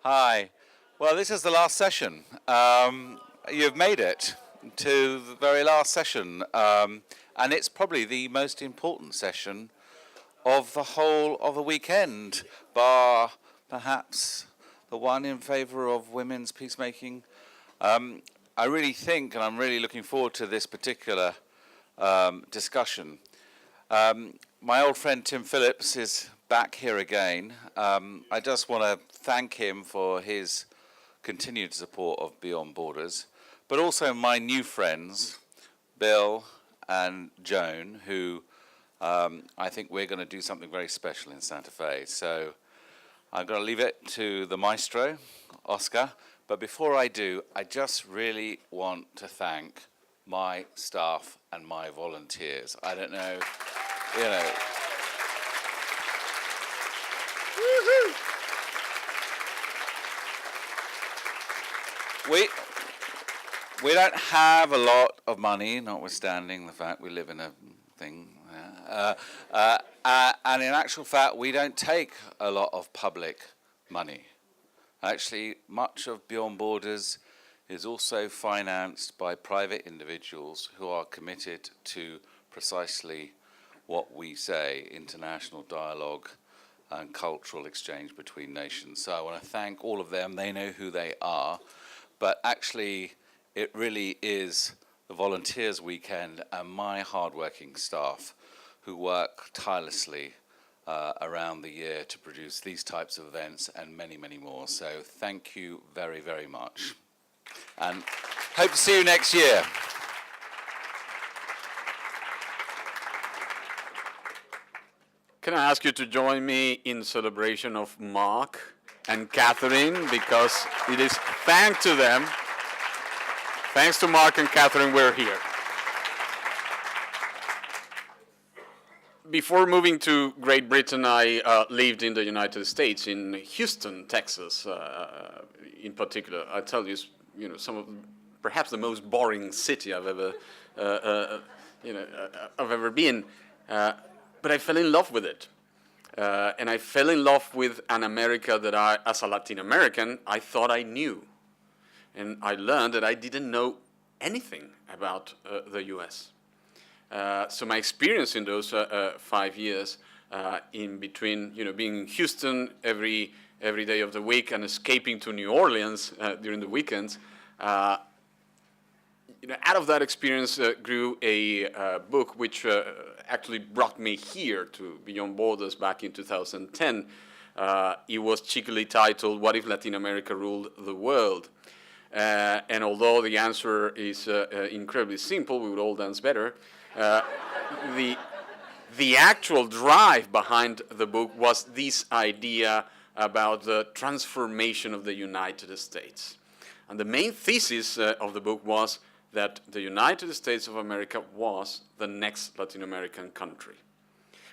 Hi. Well, this is the last session. You've made it to the very last session, and it's probably the most important session of the whole of the weekend, bar perhaps the one in favour of women's peacemaking. I really think, and I'm really looking forward to this particular discussion. My old friend Tim Phillips is back here again. I just want to thank him for his continued support of Beyond Borders, but also my new friends, Bill and Joan, who I think we're going to do something very special in Santa Fe. So I'm going to leave it to the maestro, Oscar. But before I do, I just really want to thank my staff and my volunteers. I don't know, you know. We don't have a lot of money, notwithstanding the fact we live in a thing. And in actual fact, we don't take a lot of public money. Actually, much of Beyond Borders is also financed by private individuals who are committed to precisely what we say, international dialogue and cultural exchange between nations. So I want to thank all of them. They know who they are. But actually, it really is the Volunteers Weekend and my hardworking staff who work tirelessly around the year to produce these types of events and many, many more. So thank you very, very much. And hope to see you next year. Can I ask you to join me in celebration of Mark and Catherine, because it is thanks to them, thanks to Mark and Catherine, we're here. Before moving to Great Britain, I lived in the United States, in Houston, Texas, in particular. I tell you, some of perhaps the most boring city I've ever, I've ever been. But I fell in love with it. And I fell in love with an America that I, as a Latin American, I thought I knew. And I learned that I didn't know anything about the US. So my experience in those 5 years, in between, being in Houston every day of the week and escaping to New Orleans during the weekends, out of that experience grew a book which actually brought me here to Beyond Borders back in 2010. It was cheekily titled, "What if Latin America Ruled the World?" And although the answer is incredibly simple, we would all dance better, the actual drive behind the book was this idea about the transformation of the United States. And the main thesis of the book was that the United States of America was the next Latin American country.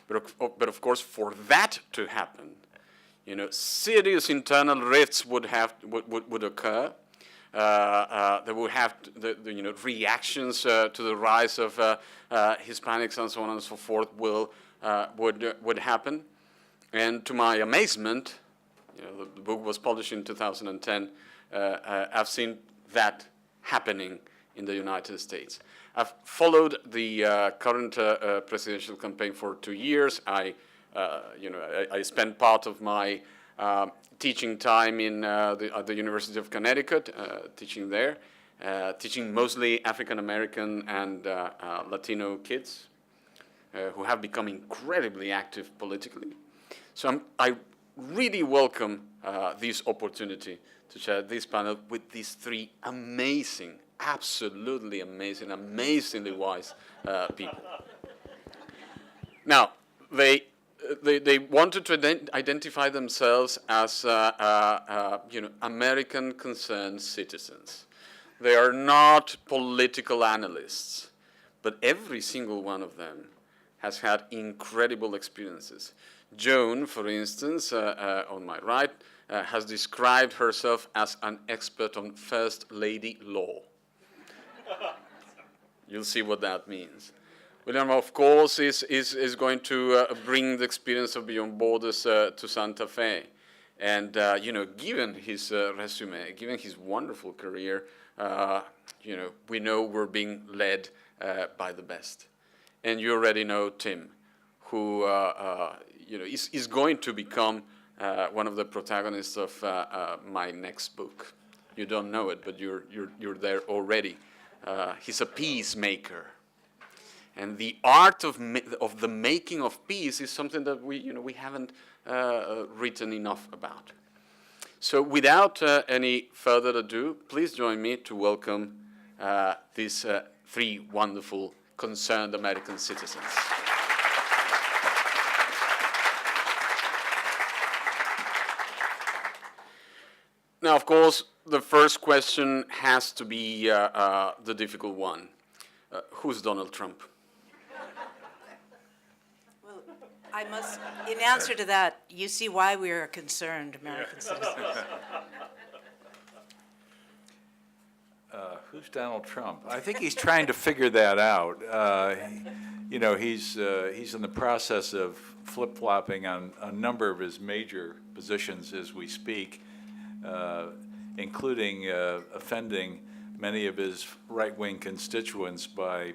But of course, for that to happen, serious internal rifts would occur. There would have reactions to the rise of Hispanics and so on and so forth would happen. And to my amazement, the book was published in 2010. I've seen that happening in the United States. I've followed the current presidential campaign for 2 years. I spent part of my teaching time at the University of Connecticut, teaching there, teaching mostly African American and Latino kids who have become incredibly active politically. So I really welcome this opportunity to share this panel with these three amazing, absolutely amazing, amazingly wise people. Now, they wanted to identify themselves as American concerned citizens. They are not political analysts, but every single one of them has had incredible experiences. Joan, for instance, on my right, has described herself as an expert on First Lady law. You'll see what that means. William, of course, is going to bring the experience of Beyond Borders to Santa Fe. And given his resume, given his wonderful career, we know we're being led by the best. And you already know Tim, who is going to become one of the protagonists of my next book. You don't know it, but you're there already. He's a peacemaker, and the art of the making of peace is something that we haven't written enough about. So, without any further ado, please join me to welcome these three wonderful concerned American citizens. Now, of course, the first question has to be the difficult one. Who's Donald Trump? Well, I must, in answer to that, you see why we are concerned American citizens. Who's Donald Trump? I think he's trying to figure that out. He's in the process of flip-flopping on a number of his major positions as we speak, including offending many of his right-wing constituents by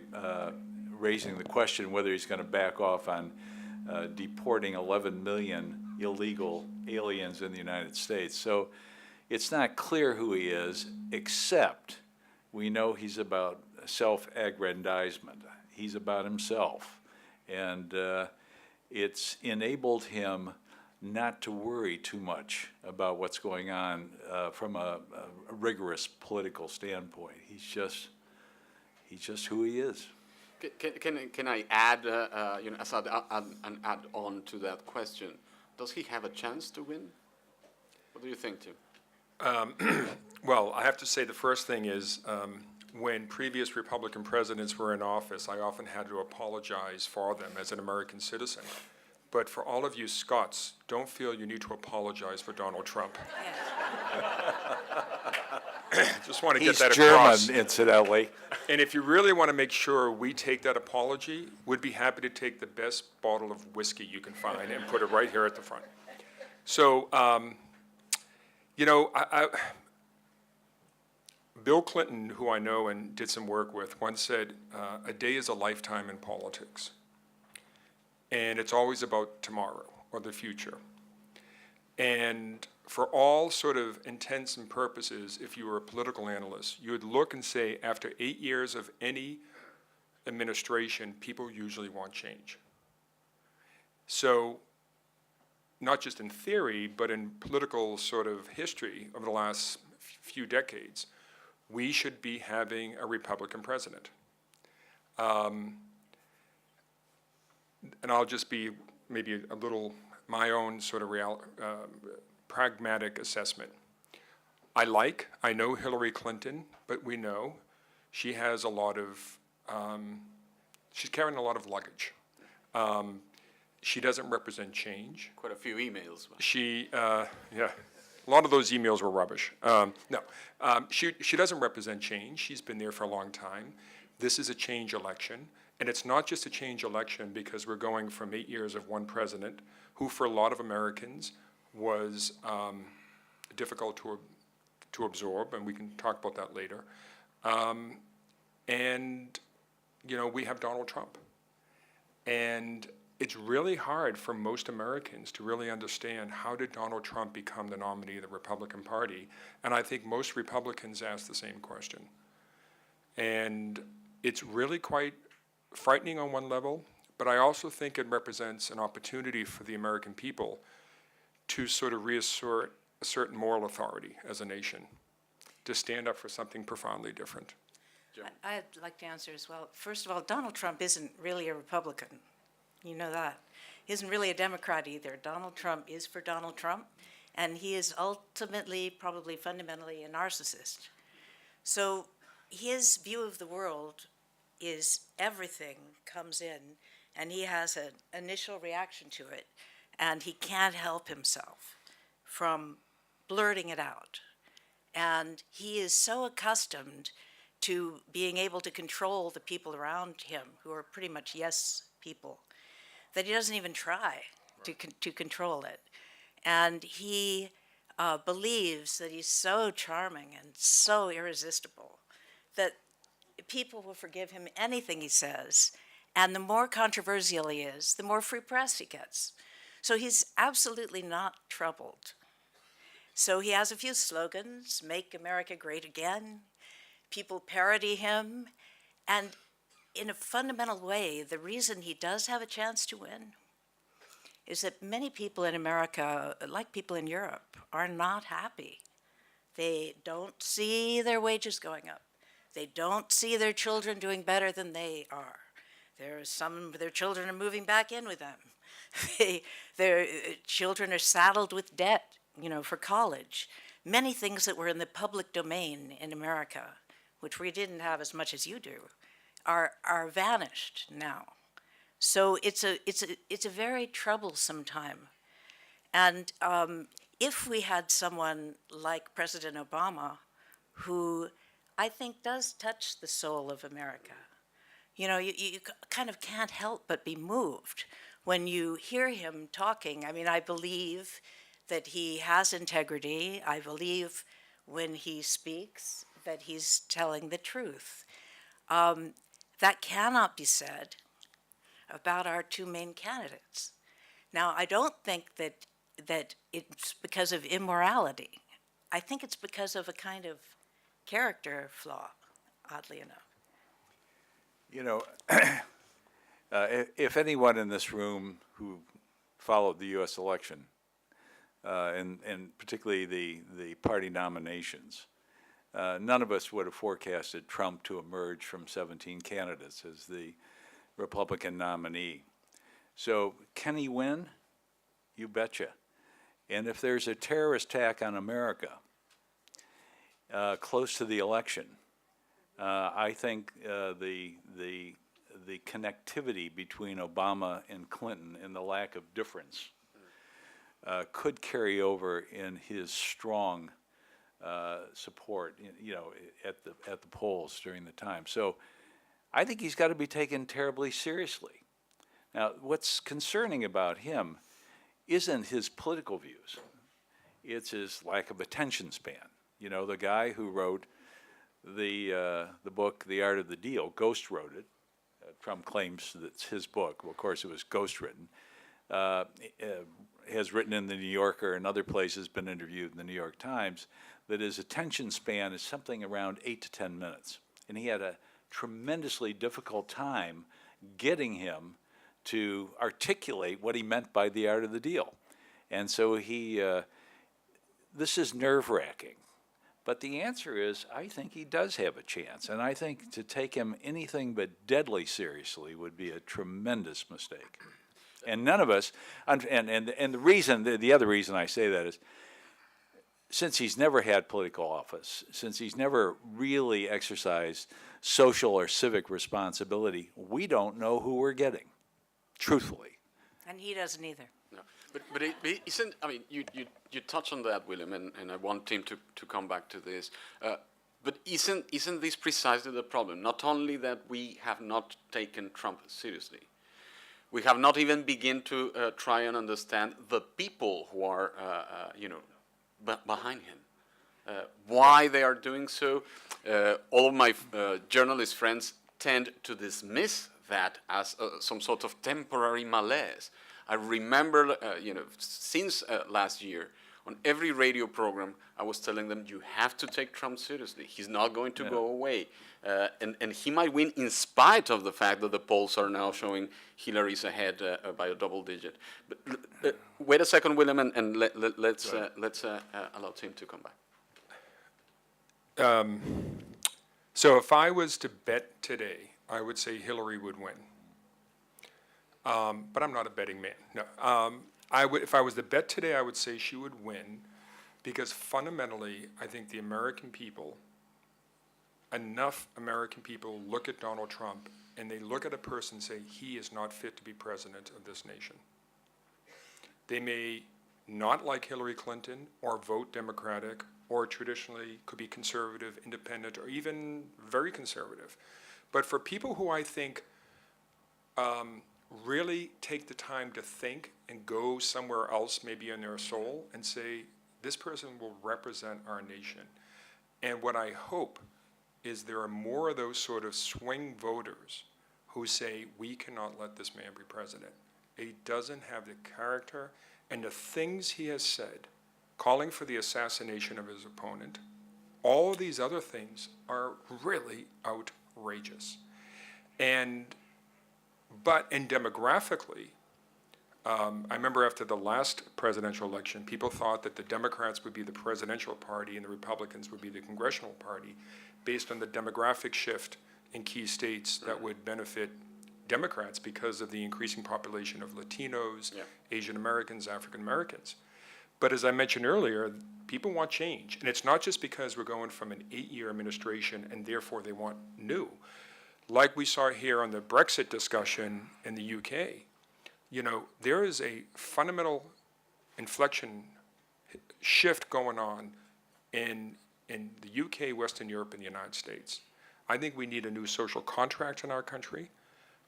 raising the question whether he's going to back off on deporting 11 million illegal aliens in the United States. So it's not clear who he is, except we know he's about self-aggrandizement. He's about himself. And it's enabled him not to worry too much about what's going on from a rigorous political standpoint. He's just who he is. Can I add, as an add-on to that question? Does he have a chance to win? What do you think, Tim? Well, I have to say the first thing is when previous Republican presidents were in office, I often had to apologize for them as an American citizen. But for all of you Scots, don't feel you need to apologize for Donald Trump. Just want to get that across. He's German, incidentally. And if you really want to make sure we take that apology, we'd be happy to take the best bottle of whiskey you can find and put it right here at the front. So, Bill Clinton, who I know and did some work with, once said, a day is a lifetime in politics. And it's always about tomorrow or the future. And for all sort of intents and purposes, if you were a political analyst, you would look and say, after 8 years of any administration, people usually want change. So, not just in theory, but in political sort of history over the last few decades, we should be having a Republican president. And I'll just be maybe a little my own sort of pragmatic assessment. I know Hillary Clinton, but we know she has a lot of, she's carrying a lot of luggage. She doesn't represent change. Quite a few emails. A lot of those emails were rubbish. She doesn't represent change. She's been there for a long time. This is a change election. And it's not just a change election because we're going from 8 years of one president who for a lot of Americans was difficult to absorb, and we can talk about that later. We have Donald Trump. And it's really hard for most Americans to really understand how did Donald Trump become the nominee of the Republican Party, and I think most Republicans ask the same question. And it's really quite frightening on one level, but I also think it represents an opportunity for the American people to sort of reassert a certain moral authority as a nation, to stand up for something profoundly different. I'd like to answer as well. First of all, Donald Trump isn't really a Republican. You know that. He isn't really a Democrat either. Donald Trump is for Donald Trump, and he is ultimately, probably fundamentally, a narcissist. So his view of the world is everything comes in, and he has an initial reaction to it, and he can't help himself from blurting it out. And he is so accustomed to being able to control the people around him, who are pretty much yes people, that he doesn't even try to control it. And he believes that he's so charming and so irresistible that people will forgive him anything he says. And the more controversial he is, the more free press he gets. So he's absolutely not troubled. So he has a few slogans: make America great again. People parody him. And in a fundamental way, the reason he does have a chance to win is that many people in America, like people in Europe, are not happy. They don't see their wages going up. They don't see their children doing better than they are. Their children are moving back in with them. Their children are saddled with debt, for college. Many things that were in the public domain in America, which we didn't have as much as you do, are vanished now. So it's a very troublesome time. And if we had someone like President Obama, who I think does touch the soul of America, you kind of can't help but be moved when you hear him talking. I mean, I believe that he has integrity. I believe when he speaks that he's telling the truth. That cannot be said about our two main candidates. Now, I don't think that it's because of immorality. I think it's because of a kind of character flaw, oddly enough. If anyone in this room who followed the U.S. election, and particularly the party nominations, none of us would have forecasted Trump to emerge from 17 candidates as the Republican nominee. So can he win? You betcha. And if there's a terrorist attack on America close to the election, I think the connectivity between Obama and Clinton and the lack of difference could carry over in his strong support, at the polls during the time. So I think he's got to be taken terribly seriously. Now, what's concerning about him isn't his political views. It's his lack of attention span. The guy who wrote the book, The Art of the Deal, ghost wrote it. Trump claims that it's his book. Well, of course, it was ghost written. Has written in the New Yorker and other places, been interviewed in the New York Times, that his attention span is something around 8 to 10 minutes. And he had a tremendously difficult time getting him to articulate what he meant by the art of the deal. And so this is nerve-wracking. But the answer is, I think he does have a chance. And I think to take him anything but deadly seriously would be a tremendous mistake. And none of us, and the other reason I say that is, since he's never had political office, since he's never really exercised social or civic responsibility, we don't know who we're getting, truthfully. And he doesn't either. No. But it isn't, I mean, you touch on that, William, and I want Tim to come back to this. But isn't this precisely the problem? Not only that we have not taken Trump seriously, we have not even begun to try and understand the people who are, behind him. Why they are doing so. All of my journalist friends tend to dismiss that as some sort of temporary malaise. I remember, since last year, on every radio program, I was telling them, you have to take Trump seriously. He's not going to go away. And he might win in spite of the fact that the polls are now showing Hillary's ahead by a double digit. But wait a second, William, and let's allow Tim to come back. So if I was to bet today, I would say Hillary would win. But I'm not a betting man. No. If I was to bet today, I would say she would win, because fundamentally, I think the American people, enough American people look at Donald Trump and they look at a person and say, he is not fit to be president of this nation. They may not like Hillary Clinton or vote Democratic or traditionally could be conservative, independent, or even very conservative. But for people who I think really take the time to think and go somewhere else, maybe in their soul, and say, this person will represent our nation. And what I hope is there are more of those sort of swing voters who say, we cannot let this man be president. He doesn't have the character, and the things he has said, calling for the assassination of his opponent, all of these other things are really outrageous. But demographically, I remember after the last presidential election, people thought that the Democrats would be the presidential party and the Republicans would be the congressional party based on the demographic shift in key states that would benefit Democrats because of the increasing population of Latinos, Asian Americans, African Americans. But as I mentioned earlier, people want change. And it's not just because we're going from an 8-year administration and therefore they want new. Like we saw here on the Brexit discussion in the UK, you know, there is a fundamental inflection shift going on in the UK, Western Europe, and the United States. I think we need a new social contract in our country.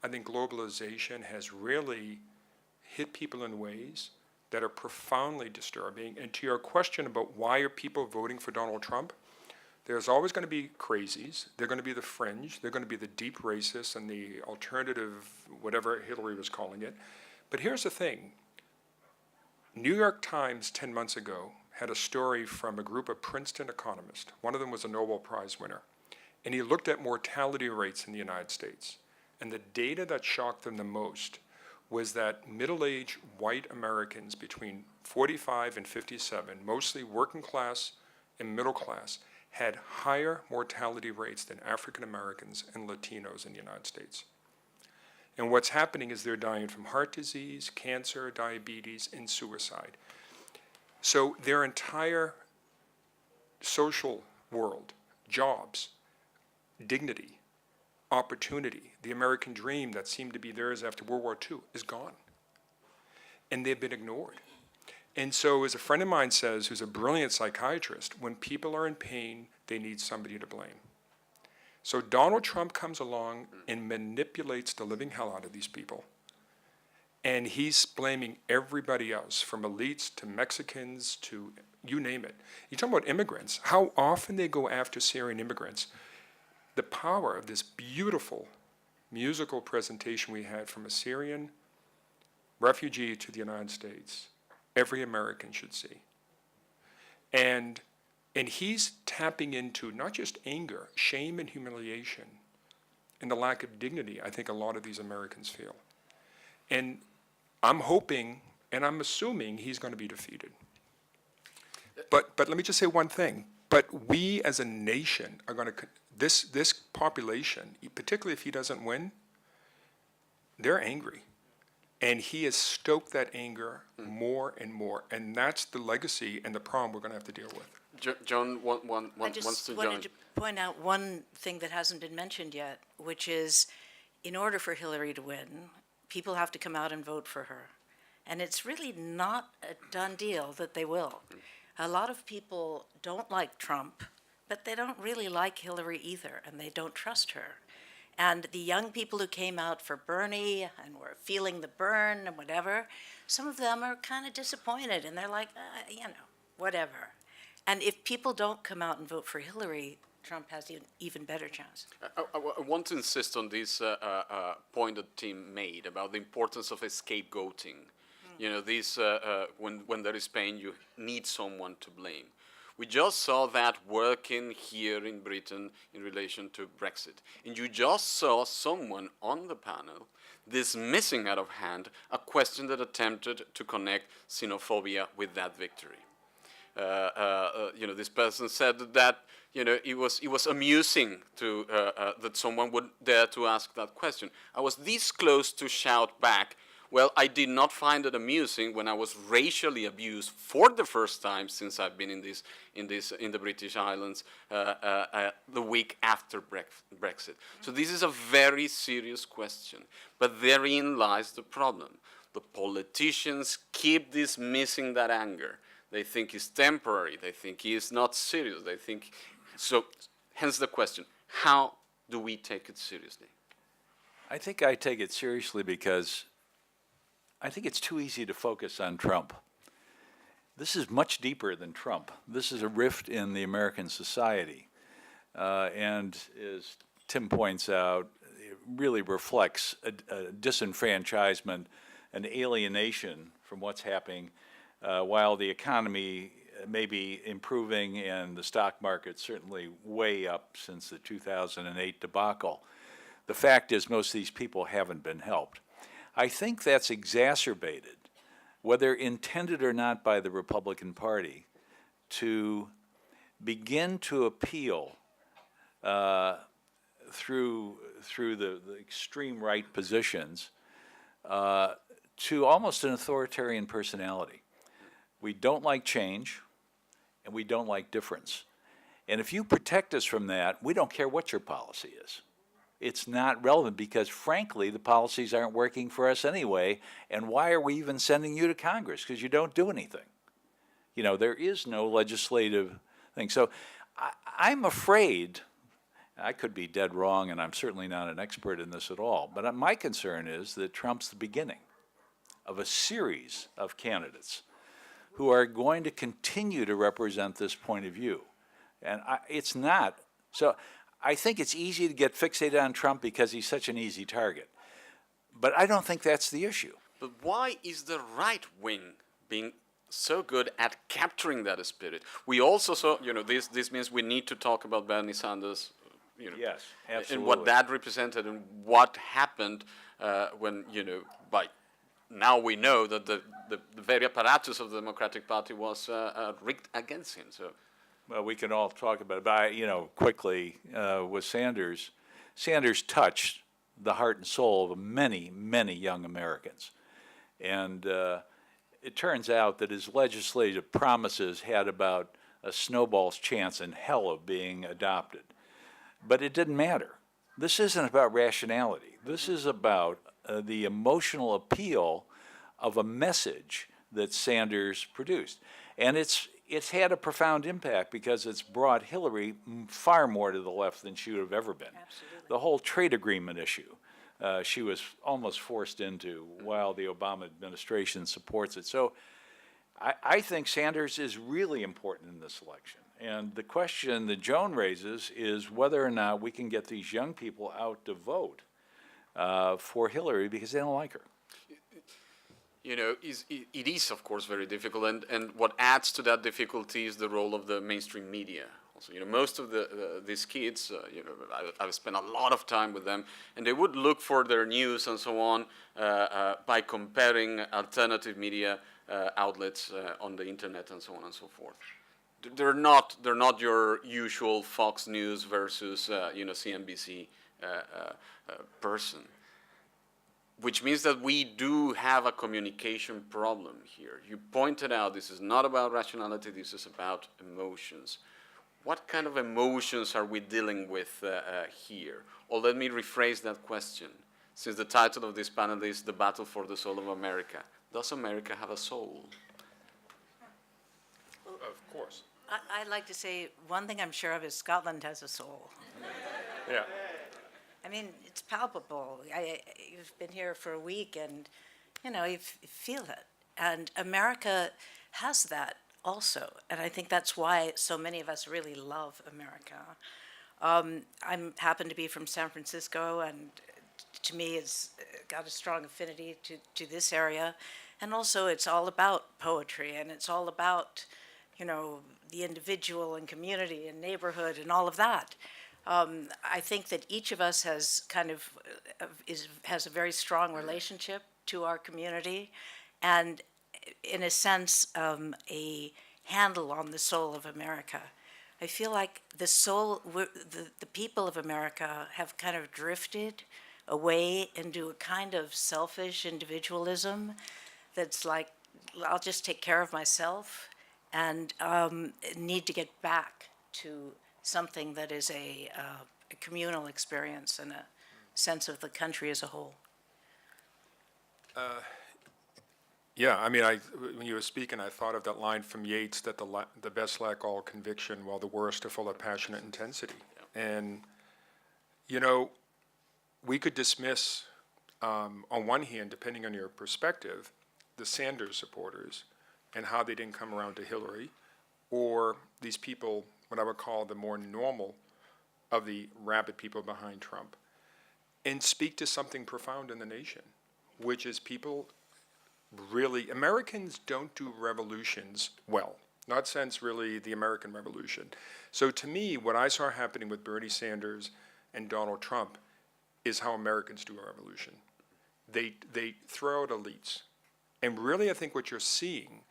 I think globalization has really hit people in ways that are profoundly disturbing. And to your question about why are people voting for Donald Trump, there's always going to be crazies. They're going to be the fringe. They're going to be the deep racists and the alternative, whatever Hillary was calling it. But here's the thing. New York Times 10 months ago had a story from a group of Princeton economists. One of them was a Nobel Prize winner. And he looked at mortality rates in the United States. And the data that shocked them the most was that middle-aged white Americans between 45 and 57, mostly working class and middle class, had higher mortality rates than African Americans and Latinos in the United States. And what's happening is they're dying from heart disease, cancer, diabetes, and suicide. So their entire social world, jobs, dignity, opportunity, the American dream that seemed to be theirs after World War II is gone. And they've been ignored. And so, as a friend of mine says, who's a brilliant psychiatrist, when people are in pain, they need somebody to blame. So Donald Trump comes along and manipulates the living hell out of these people. And he's blaming everybody else, from elites to Mexicans to you name it. You're talking about immigrants, how often they go after Syrian immigrants. The power of this beautiful musical presentation we had from a Syrian refugee to the United States, every American should see. And he's tapping into not just anger, shame and humiliation, and the lack of dignity I think a lot of these Americans feel. And I'm hoping and I'm assuming he's going to be defeated. But let me just say one thing. But we as a nation are going to, this population, particularly if he doesn't win, they're angry. And he has stoked that anger more and more. And that's the legacy and the problem we're going to have to deal with. John wants I to just join. wanted to point out one thing that hasn't been mentioned yet, which is in order for Hillary to win, people have to come out and vote for her. And it's really not a done deal that they will. A lot of people don't like Trump, but they don't really like Hillary either, and they don't trust her. And the young people who came out for Bernie and were feeling the burn and whatever, some of them are kind of disappointed, and they're like, whatever. And if people don't come out and vote for Hillary, Trump has an even better chance. I want to insist on this point that Tim made about the importance of scapegoating. You know, this when there is pain, you need someone to blame. We just saw that working here in Britain in relation to Brexit. And you just saw someone on the panel dismissing out of hand a question that attempted to connect xenophobia with that victory. This person said that it was amusing to that someone would dare to ask that question. I was this close to shout back, well, I did not find it amusing when I was racially abused for the first time since I've been in the British Islands the week after Brexit. So this is a very serious question, but therein lies the problem. The politicians keep dismissing that anger. They think it's temporary. They think he is not serious. They think so. Hence the question: how do we take it seriously? I think I take it seriously because I think it's too easy to focus on Trump. This is much deeper than Trump. This is a rift in the American society. And as Tim points out, it really reflects a disenfranchisement, an alienation from what's happening while the economy may be improving and the stock market certainly way up since the 2008 debacle. The fact is most of these people haven't been helped. I think that's exacerbated, whether intended or not by the Republican Party, to begin to appeal through the extreme right positions to almost an authoritarian personality. We don't like change, and we don't like difference. And if you protect us from that, we don't care what your policy is. It's not relevant because, frankly, the policies aren't working for us anyway, and why are we even sending you to Congress? Because you don't do anything. You know, there is no legislative thing. So I'm afraid, I could be dead wrong, and I'm certainly not an expert in this at all, but my concern is that Trump's the beginning of a series of candidates who are going to continue to represent this point of view. And it's not. So I think it's easy to get fixated on Trump because he's such an easy target. But I don't think that's the issue. But why is the right wing being so good at capturing that spirit? We also saw, this means we need to talk about Bernie Sanders, Yes, absolutely. and what that represented and what happened when, by now we know that the very apparatus of the Democratic Party was rigged against him. So, well, we can all talk about it, but quickly with Sanders. Sanders touched the heart and soul of many, many young Americans, and it turns out that his legislative promises had about a snowball's chance in hell of being adopted. But it didn't matter. This isn't about rationality. This is about the emotional appeal of a message that Sanders produced. And it's had a profound impact because it's brought Hillary far more to the left than she would have ever been. Absolutely. The whole trade agreement issue, she was almost forced into while the Obama administration supports it. So I think Sanders is really important in this election. And the question that Joan raises is whether or not we can get these young people out to vote for Hillary because they don't like her. It is, of course, very difficult, and what adds to that difficulty is the role of the mainstream media. Also, most of these kids, I've spent a lot of time with them, and they would look for their news and so on by comparing alternative media outlets on the internet and so on and so forth. They're not your usual Fox News versus CNBC person. Which means that we do have a communication problem here. You pointed out this is not about rationality, this is about emotions. What kind of emotions are we dealing with here? Or let me rephrase that question, since the title of this panel is The Battle for the Soul of America. Does America have a soul? Of course. I'd like to say one thing I'm sure of is Scotland has a soul. Yeah. I mean, it's palpable. You've been here for a week, and you feel it. And America has that also, and I think that's why so many of us really love America. I happen to be from San Francisco, and to me, it's got a strong affinity to this area, and also it's all about poetry, and it's all about the individual and community and neighborhood and all of that. I think that each of us has has a very strong relationship to our community, and in a sense, a handle on the soul of America. I feel like the people of America have kind of drifted away into a kind of selfish individualism that's like, I'll just take care of myself, and need to get back to something that is a communal experience and a sense of the country as a whole. Yeah, I mean, when you were speaking, I thought of that line from Yeats that the best lack all conviction, while the worst are full of passionate intensity. And, we could dismiss on one hand, depending on your perspective, the Sanders supporters and how they didn't come around to Hillary, or these people, what I would call the more normal of the rabid people behind Trump, and speak to something profound in the nation, which is people really, Americans don't do revolutions well, not since really the American Revolution. So to me, what I saw happening with Bernie Sanders and Donald Trump is how Americans do a revolution. They throw out elites. And really, I think what you're seeing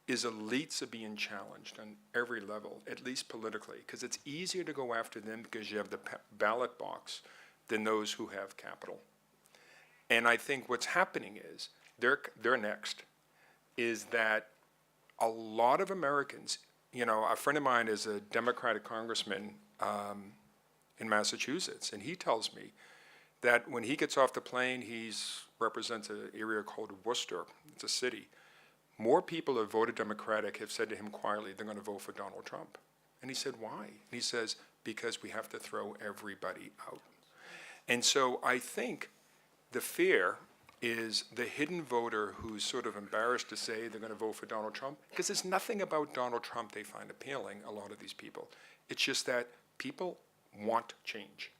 is elites are being challenged on every level, at least politically, because it's easier to go after them because you have the ballot box than those who have capital. And I think what's happening is, they're next, is that a lot of Americans, a friend of mine is a Democratic congressman in Massachusetts, and he tells me that when he gets off the plane, he represents an area called Worcester. It's a city. More people who have voted Democratic have said to him quietly they're going to vote for Donald Trump. And he said, why? And he says, because we have to throw everybody out. And so I think the fear is the hidden voter who's sort of embarrassed to say they're going to vote for Donald Trump, because there's nothing about Donald Trump they find appealing, a lot of these people. It's just that people want change.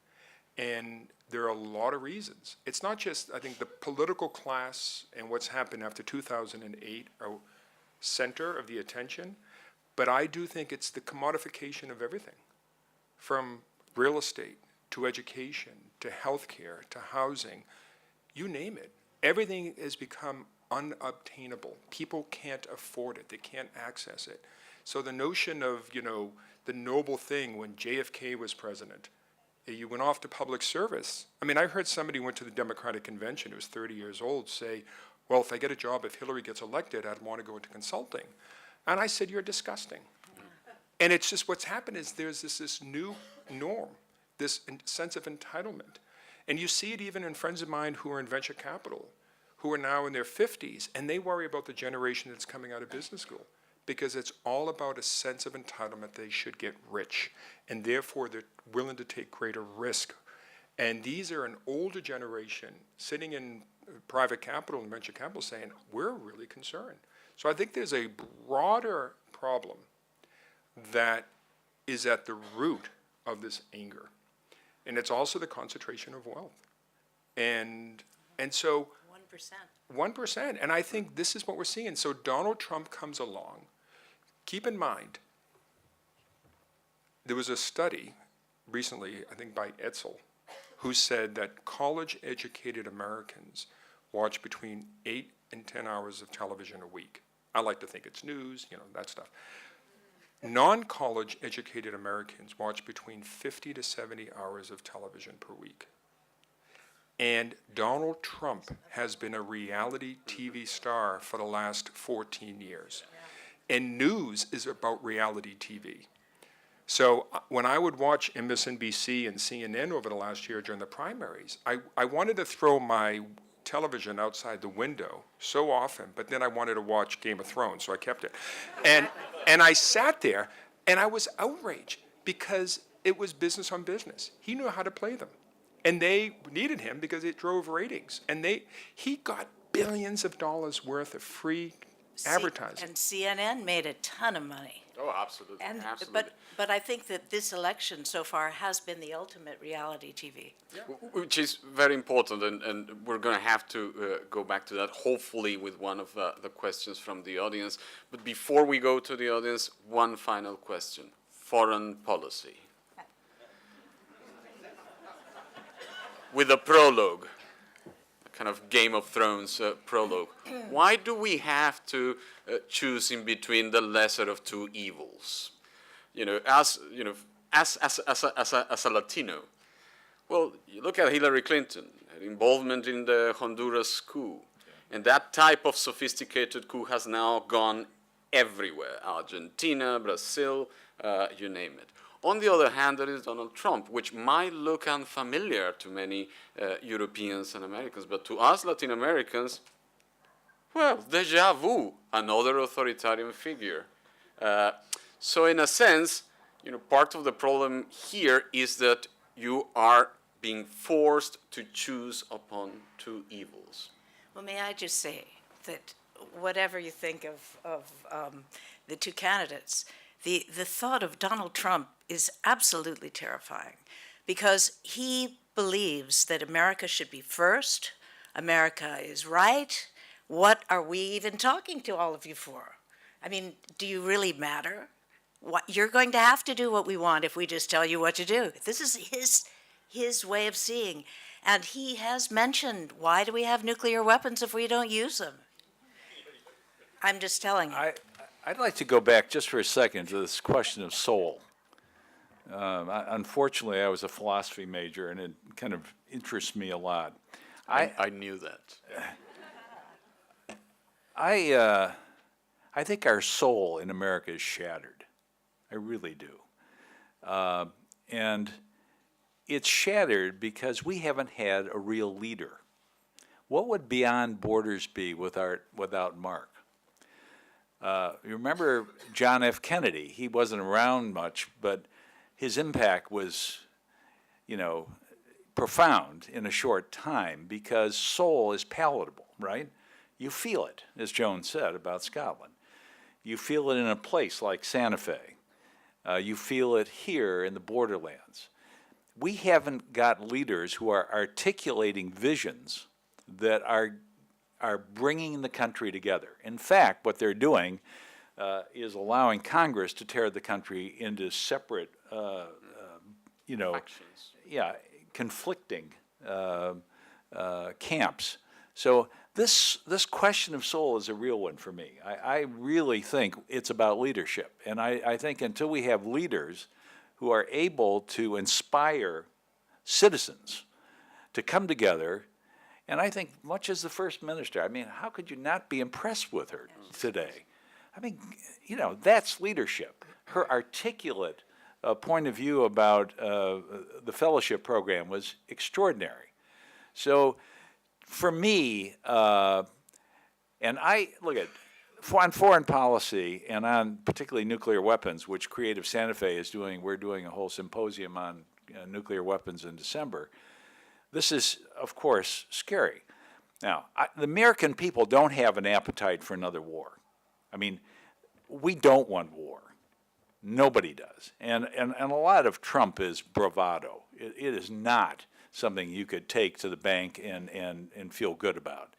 And there are a lot of reasons. It's not just, I think, the political class and what's happened after 2008 are center of the attention, but I do think it's the commodification of everything, from real estate to education to healthcare to housing, you name it. Everything has become unobtainable. People can't afford it. They can't access it. So the notion of, the noble thing when JFK was president, you went off to public service. I mean, I heard somebody went to the Democratic convention who was 30 years old say, well, if I get a job, if Hillary gets elected, I'd want to go into consulting. And I said, you're disgusting. And it's just what's happened is there's this new norm, this sense of entitlement. And you see it even in friends of mine who are in venture capital, who are now in their 50s, and they worry about the generation that's coming out of business school, because it's all about a sense of entitlement. They should get rich, and therefore they're willing to take greater risk. And these are an older generation sitting in private capital and venture capital saying, we're really concerned. So I think there's a broader problem that is at the root of this anger. And it's also the concentration of wealth. And so 1%. And I think this is what we're seeing. So Donald Trump comes along. Keep in mind, there was a study recently, I think by Etzel, who said that college-educated Americans watch between 8 and 10 hours of television a week. I like to think it's news, that stuff. Non-college educated Americans watch between 50 to 70 hours of television per week. And Donald Trump has been a reality TV star for the last 14 years. And news is about reality TV. So when I would watch MSNBC and CNN over the last year during the primaries, I wanted to throw my television outside the window so often, but then I wanted to watch Game of Thrones, so I kept it. And I sat there, and I was outraged because it was business on business. He knew how to play them. And they needed him because it drove ratings. And he got billions of dollars worth of free advertising. And CNN made a ton of money. Oh, absolutely. Absolutely. But I think that this election so far has been the ultimate reality TV. Yeah. Which is very important, and we're going to have to go back to that, hopefully with one of the questions from the audience. But before we go to the audience, one final question. Foreign policy. With a prologue, a kind of Game of Thrones prologue. Why do we have to choose in between the lesser of two evils? As a Latino, well, you look at Hillary Clinton, her involvement in the Honduras coup, and that type of sophisticated coup has now gone everywhere, Argentina, Brazil, you name it. On the other hand, there is Donald Trump, which might look unfamiliar to many Europeans and Americans, but to us Latin Americans, well, déjà vu, another authoritarian figure. So in a sense, part of the problem here is that you are being forced to choose upon two evils. Well, may I just say that whatever you think of the two candidates, the thought of Donald Trump is absolutely terrifying because he believes that America should be first, America is right. What are we even talking to all of you for? I mean, do you really matter? What, you're going to have to do what we want if we just tell you what to do. This is his way of seeing. And he has mentioned, why do we have nuclear weapons if we don't use them? I'm just telling you. I'd like to go back just for a second to this question of soul. Unfortunately, I was a philosophy major, and it kind of interests me a lot. I knew that. I think our soul in America is shattered. I really do. And it's shattered because we haven't had a real leader. What would Beyond Borders be without Mark? You remember John F. Kennedy? He wasn't around much, but his impact was, profound in a short time because soul is palatable, right? You feel it, as Joan said about Scotland. You feel it in a place like Santa Fe. You feel it here in the borderlands. We haven't got leaders who are articulating visions that are bringing the country together. In fact, what they're doing is allowing Congress to tear the country into separate, Factions. conflicting camps. So this question of soul is a real one for me. I really think it's about leadership. And I think until we have leaders who are able to inspire citizens to come together, and I think much as the First Minister, I mean, how could you not be impressed with her today? I mean, that's leadership. Her articulate point of view about the fellowship program was extraordinary. So for me, and I look at on foreign policy and on particularly nuclear weapons, which Creative Santa Fe is doing. We're doing a whole symposium on nuclear weapons in December. This is, of course, scary. Now, the American people don't have an appetite for another war. I mean, we don't want war. Nobody does. And a lot of Trump is bravado. It is not something you could take to the bank and feel good about.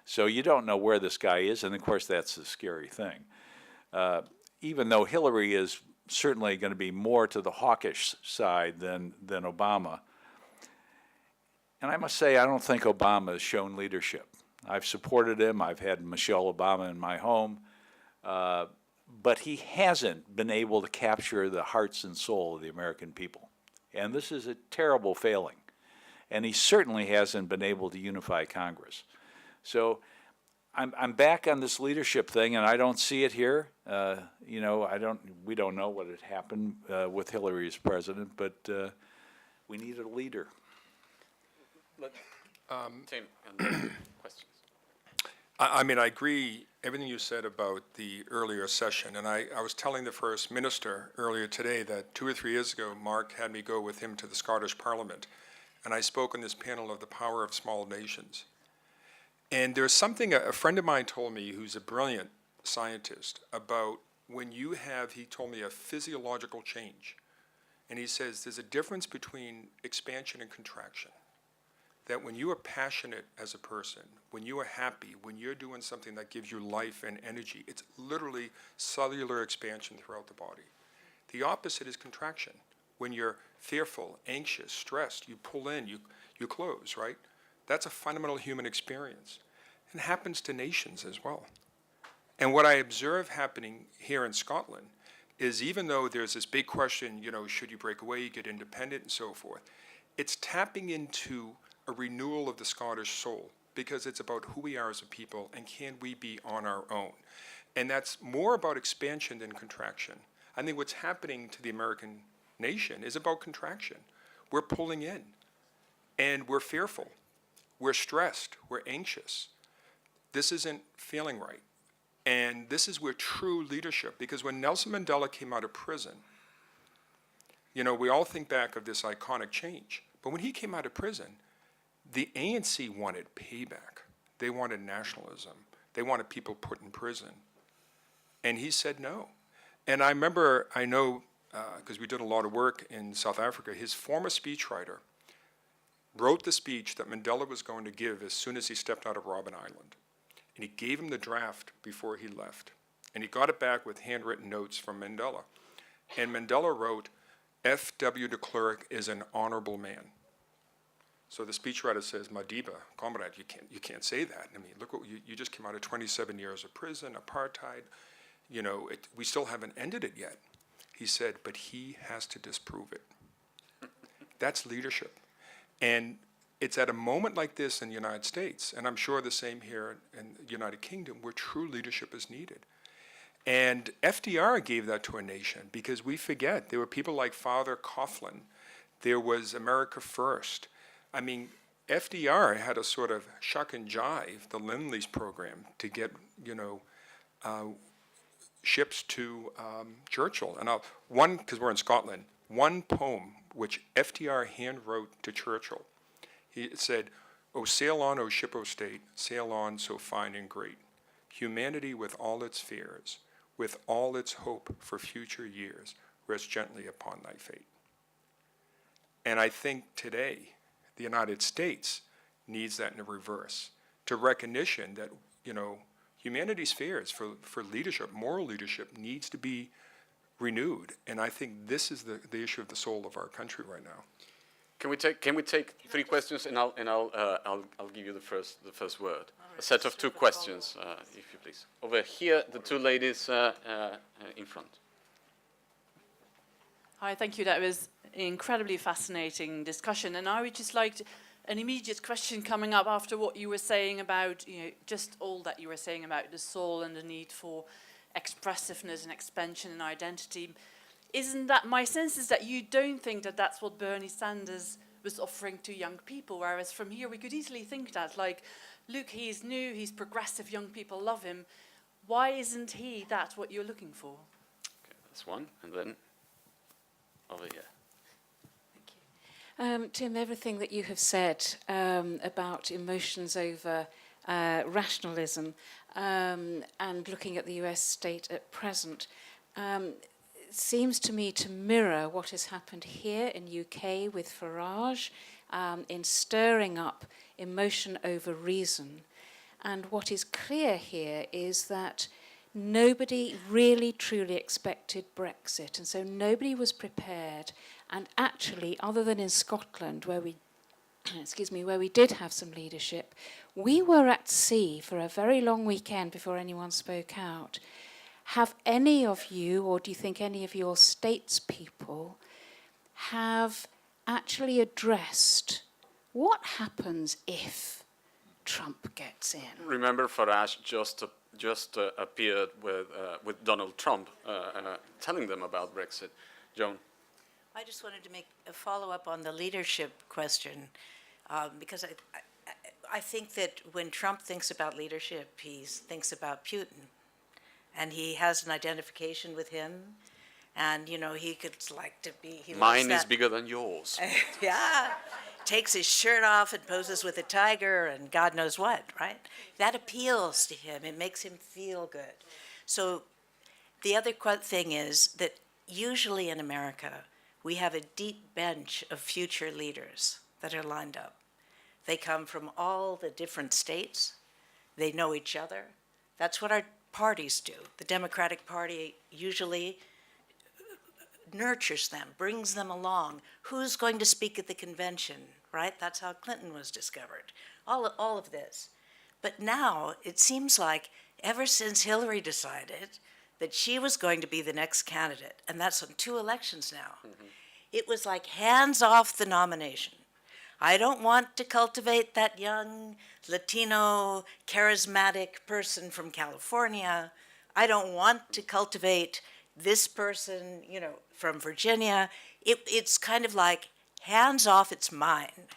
So you don't know where this guy is, and of course that's the scary thing. Even though Hillary is certainly going to be more to the hawkish side than Obama, and I must say I don't think Obama has shown leadership. I've supported him. I've had Michelle Obama in my home. But he hasn't been able to capture the hearts and soul of the American people. And this is a terrible failing. And he certainly hasn't been able to unify Congress. So I'm back on this leadership thing, and I don't see it here. We don't know what had happened with Hillary as president, but we needed a leader. Tim, and questions. I mean, I agree everything you said about the earlier session, and I was telling the First Minister earlier today that 2 or 3 years ago, Mark had me go with him to the Scottish Parliament, and I spoke on this panel of the power of small nations. And there's something a friend of mine told me, who's a brilliant scientist, about when you have, he told me, a physiological change. And he says there's a difference between expansion and contraction. That when you are passionate as a person, when you are happy, when you're doing something that gives you life and energy, it's literally cellular expansion throughout the body. The opposite is contraction. When you're fearful, anxious, stressed, you pull in, you close, right? That's a fundamental human experience. And happens to nations as well. And what I observe happening here in Scotland is even though there's this big question, should you break away, get independent and so forth, it's tapping into a renewal of the Scottish soul because it's about who we are as a people and can we be on our own. And that's more about expansion than contraction. I think what's happening to the American nation is about contraction. We're pulling in and we're fearful. We're stressed. We're anxious. This isn't feeling right. And this is where true leadership, because when Nelson Mandela came out of prison, we all think back of this iconic change. But when he came out of prison, the ANC wanted payback. They wanted nationalism. They wanted people put in prison. And he said no. And I remember, I know, because we did a lot of work in South Africa, his former speechwriter wrote the speech that Mandela was going to give as soon as he stepped out of Robben Island. And he gave him the draft before he left. And he got it back with handwritten notes from Mandela. And Mandela wrote, F.W. de Klerk is an honorable man. So the speechwriter says, Madiba, comrade, you can't say that. I mean, look what you just came out of 27 years of prison, apartheid. You know, we still haven't ended it yet. He said, but he has to disprove it. That's leadership. And it's at a moment like this in the United States, and I'm sure the same here in the United Kingdom, where true leadership is needed. And FDR gave that to a nation, because we forget there were people like Father Coughlin. There was America First. I mean, FDR had a sort of shuck and jive, the Lend-Lease program, to get, ships to Churchill. And because we're in Scotland, one poem which FDR hand wrote to Churchill. He said, "O sail on, O ship o' state, sail on so fine and great. Humanity with all its fears, with all its hope for future years, rest gently upon thy fate." And I think today, the United States needs that in the reverse, to recognition that, humanity's fears for leadership, moral leadership, needs to be renewed. And I think this is the issue of the soul of our country right now. Can we take three questions, and I'll give you the first word. A set of two questions, if you please. Over here, the two ladies in front. Hi, thank you. That was an incredibly fascinating discussion, and I would just like an immediate question coming up after what you were saying about, just all that you were saying about the soul and the need for expressiveness and expansion and identity. Isn't that, my sense is that you don't think that that's what Bernie Sanders was offering to young people, whereas from here we could easily think that, like, look, he's new, he's progressive, young people love him. Why isn't he that what you're looking for? Okay, that's one, and then over here. Tim, everything that you have said about emotions over rationalism and looking at the US state at present seems to me to mirror what has happened here in UK with Farage in stirring up emotion over reason. And what is clear here is that nobody really truly expected Brexit, and so nobody was prepared. And actually, other than in Scotland, where we where we did have some leadership, we were at sea for a very long weekend before anyone spoke out. Have any of you, or do you think any of your statespeople, have actually addressed what happens if Trump gets in? Remember, Farage just appeared with Donald Trump telling them about Brexit. Joan? I just wanted to make a follow-up on the leadership question, because I think that when Trump thinks about leadership, he thinks about Putin, and he has an identification with him, and he could like to be. Mine is bigger than yours. Yeah, takes his shirt off and poses with a tiger and God knows what, right? That appeals to him. It makes him feel good. So the other thing is that usually in America, we have a deep bench of future leaders that are lined up. They come from all the different states. They know each other. That's what our parties do. The Democratic Party usually nurtures them, brings them along. Who's going to speak at the convention, right? That's how Clinton was discovered. All of this. But now it seems like ever since Hillary decided that she was going to be the next candidate, and that's on 2 elections now, it was like hands off the nomination. I don't want to cultivate that young Latino charismatic person from California. I don't want to cultivate this person, from Virginia. It's kind of like hands off, it's mine.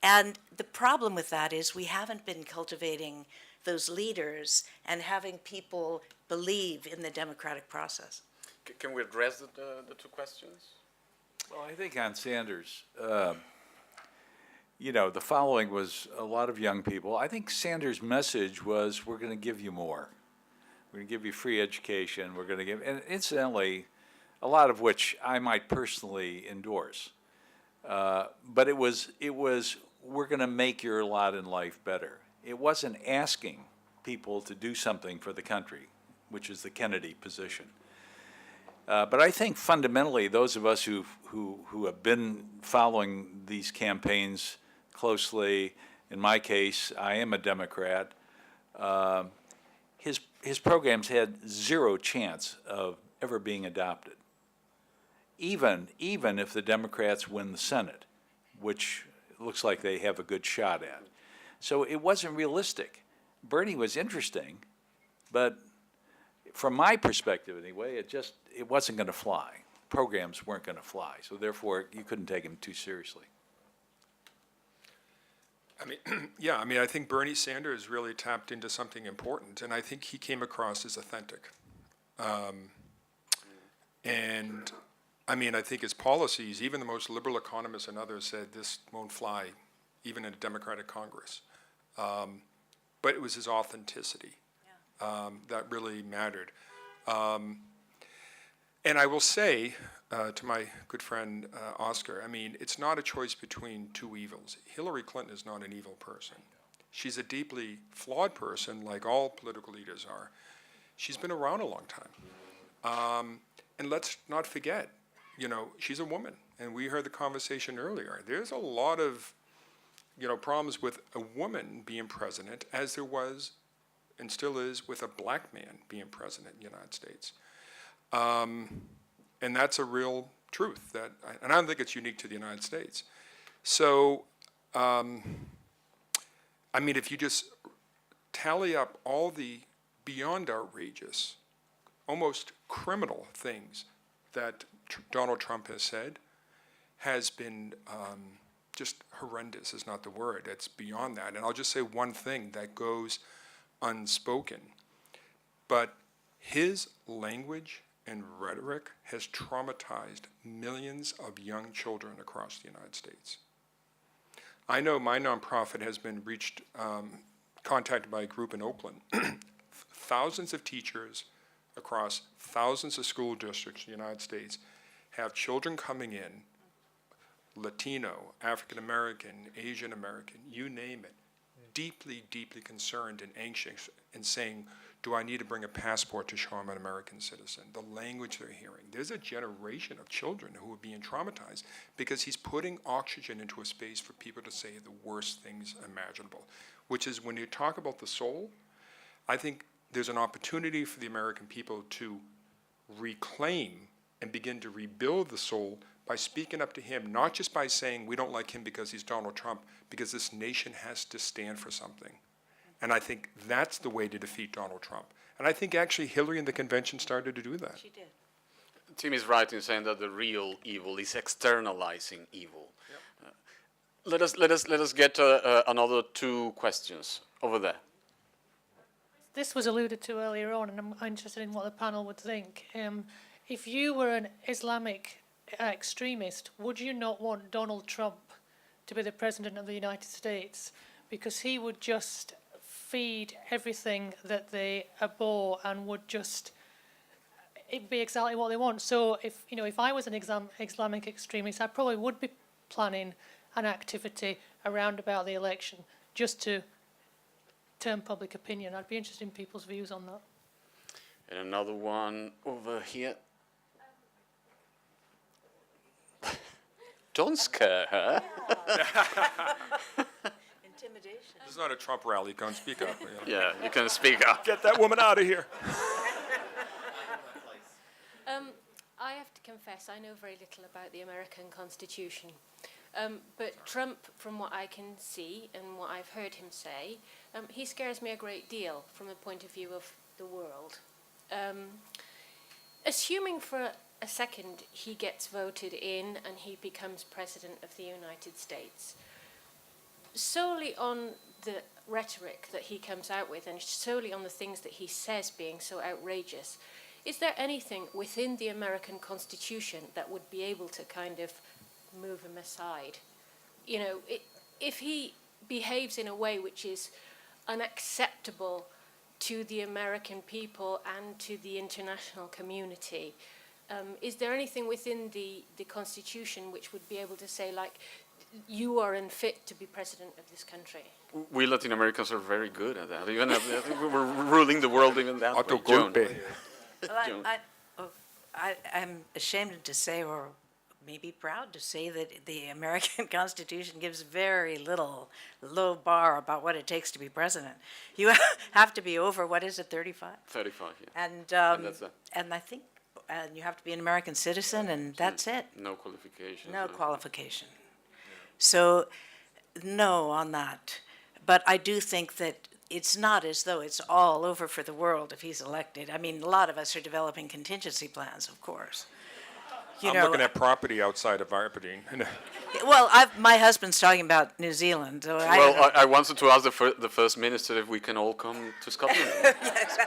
And the problem with that is we haven't been cultivating those leaders and having people believe in the democratic process. Can we address the two questions? Well, I think on Sanders, you know, the following was a lot of young people. I think Sanders' message was, we're going to give you more. We're going to give you free education. We're going to give, and incidentally, a lot of which I might personally endorse. But it was, we're going to make your lot in life better. It wasn't asking people to do something for the country, which is the Kennedy position. But I think fundamentally, those of us who have been following these campaigns closely, in my case, I am a Democrat, his programs had zero chance of ever being adopted, even if the Democrats win the Senate, which it looks like they have a good shot at. So it wasn't realistic. Bernie was interesting, but from my perspective anyway, it wasn't going to fly. Programs weren't going to fly, so therefore you couldn't take him too seriously. I mean, yeah, I mean, I think Bernie Sanders really tapped into something important, and I think he came across as authentic. And I mean, I think his policies, even the most liberal economists and others said this won't fly, even in a Democratic Congress. But it was his authenticity that really mattered. And I will say to my good friend Oscar, I mean, it's not a choice between two evils. Hillary Clinton is not an evil person. She's a deeply flawed person, like all political leaders are. She's been around a long time. And let's not forget, you know, she's a woman. And we heard the conversation earlier. There's a lot of, you know, problems with a woman being president, as there was and still is with a black man being president in the United States. And that's a real truth, and I don't think it's unique to the United States. So, I mean, if you just tally up all the beyond outrageous, almost criminal things that Donald Trump has said, has been just horrendous is not the word. It's beyond that. And I'll just say one thing that goes unspoken. But his language and rhetoric has traumatized millions of young children across the United States. I know my nonprofit has been contacted by a group in Oakland. Thousands of teachers across thousands of school districts in the United States have children coming in, Latino, African American, Asian American, you name it, deeply, deeply concerned and anxious and saying, do I need to bring a passport to show I'm an American citizen? The language they're hearing. There's a generation of children who are being traumatized because he's putting oxygen into a space for people to say the worst things imaginable, which is when you talk about the soul, I think there's an opportunity for the American people to reclaim and begin to rebuild the soul by speaking up to him, not just by saying we don't like him because he's Donald Trump, because this nation has to stand for something. And I think that's the way to defeat Donald Trump. And I think actually Hillary in the convention started to do that. She did. Tim is right in saying that the real evil is externalizing evil. Yep. Let us get another two questions over there. This was alluded to earlier on, and I'm interested in what the panel would think. If you were an Islamic extremist, would you not want Donald Trump to be the President of the United States? Because he would just feed everything that they abhor and would just it'd be exactly what they want. So if I was an Islamic extremist, I probably would be planning an activity around about the election just to turn public opinion. I'd be interested in people's views on that. And another one over here. Don't scare her. Intimidation. This is not a Trump rally, can't speak up. Yeah, you can speak up. Get that woman out of here. I have to confess, I know very little about the American Constitution. But Trump, from what I can see and what I've heard him say, he scares me a great deal from the point of view of the world. Assuming for a second he gets voted in and he becomes President of the United States, solely on the rhetoric that he comes out with and solely on the things that he says being so outrageous, is there anything within the American Constitution that would be able to kind of move him aside? if he behaves in a way which is unacceptable to the American people and to the international community, is there anything within the Constitution which would be able to say, like, you are unfit to be president of this country? We Latin Americans are very good at that. Even we're ruling the world even that way. Joan. Well, I'm ashamed to say, or maybe proud to say, that the American Constitution gives very little low bar about what it takes to be president. You have to be over, what is it, 35? 35, yeah. And that's that. and I think you have to be an American citizen, and that's it. No qualifications. No qualification. So, no on that. But I do think that it's not as though it's all over for the world if he's elected. I mean, a lot of us are developing contingency plans, of course. I'm looking at property outside of Aberdeen. Well, my husband's talking about New Zealand. So I wanted to ask the First Minister if we can all come to Scotland. Yes.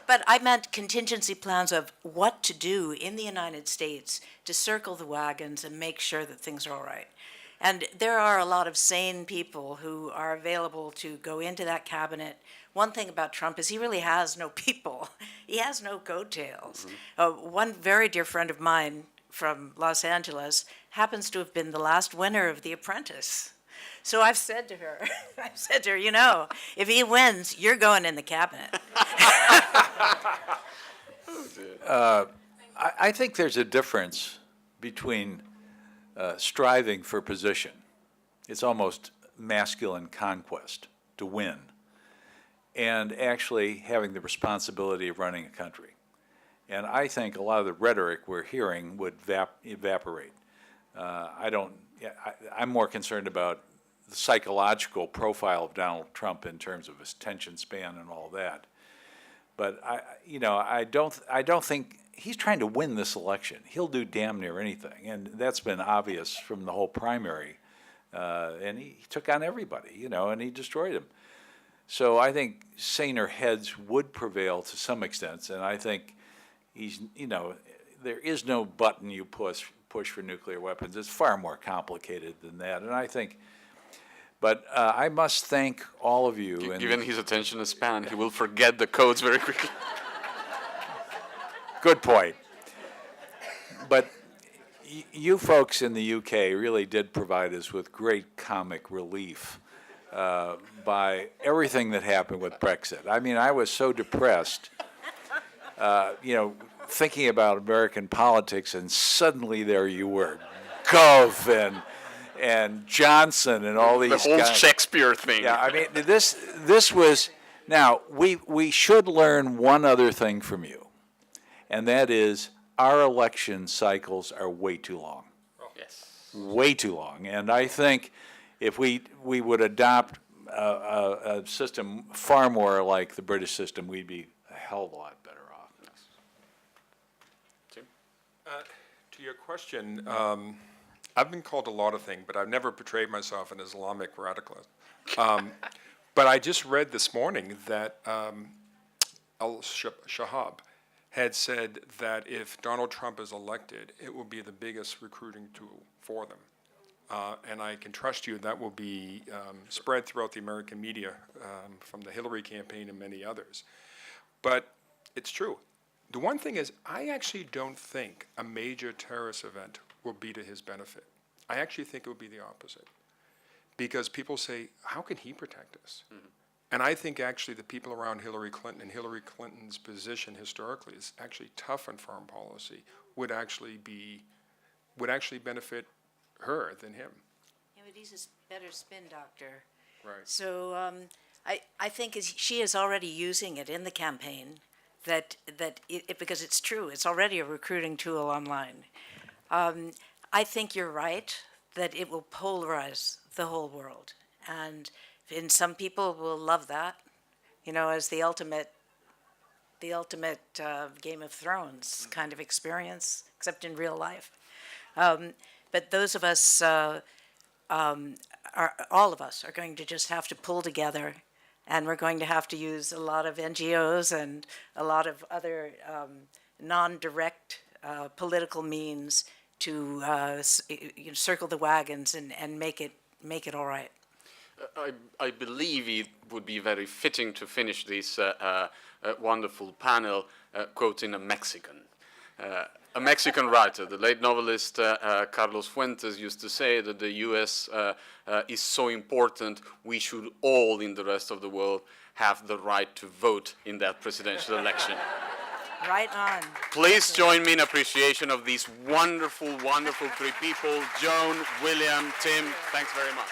But I meant contingency plans of what to do in the United States to circle the wagons and make sure that things are all right. And there are a lot of sane people who are available to go into that cabinet. One thing about Trump is he really has no people. He has no coattails. One very dear friend of mine from Los Angeles happens to have been the last winner of The Apprentice. So I've said to her, you know, if he wins, you're going in the cabinet. I think there's a difference between striving for position. It's almost masculine conquest to win, and actually having the responsibility of running a country. And I think a lot of the rhetoric we're hearing would evaporate. I'm more concerned about the psychological profile of Donald Trump in terms of his attention span and all that. But I don't think he's trying to win this election. He'll do damn near anything, and that's been obvious from the whole primary. And he took on everybody, and he destroyed them. So I think saner heads would prevail to some extent, and I think there is no button you push for nuclear weapons. It's far more complicated than that, and I think. But I must thank all of you. Given his attention span, he will forget the codes very quickly. Good point. But you folks in the UK really did provide us with great comic relief by everything that happened with Brexit. I mean, I was so depressed, thinking about American politics, and suddenly there you were, Gov and Johnson and all these guys. The whole Shakespeare thing. Yeah, I mean, this was. Now we should learn one other thing from you. And that is, our election cycles are way too long. Yes. Way too long. And I think if we would adopt a system far more like the British system, we'd be a hell of a lot better off. Yes. Tim? To your question, I've been called a lot of things, but I've never portrayed myself an Islamic radicalist. But I just read this morning that Al-Shahab had said that if Donald Trump is elected, it will be the biggest recruiting tool for them. And I can trust you that will be spread throughout the American media from the Hillary campaign and many others. But it's true. The one thing is, I actually don't think a major terrorist event will be to his benefit. I actually think it will be the opposite. Because people say, how can he protect us? Mm-hmm. And I think actually the people around Hillary Clinton and Hillary Clinton's position historically is actually tough on foreign policy would actually benefit her than him. Yeah, but he's a better spin doctor. Right. So I think she is already using it in the campaign, because it's true, it's already a recruiting tool online. I think you're right that it will polarize the whole world, and some people will love that, as the ultimate Game of Thrones kind of experience, except in real life. But those of us, all of us, are going to just have to pull together, and we're going to have to use a lot of NGOs and a lot of other non-direct political means to circle the wagons and make it all right. I believe it would be very fitting to finish this wonderful panel quoting a Mexican. A Mexican writer, the late novelist Carlos Fuentes, used to say that the US is so important, we should all in the rest of the world have the right to vote in that presidential election. Right on. Please join me in appreciation of these wonderful, wonderful three people. Joan, William, Tim, thanks very much.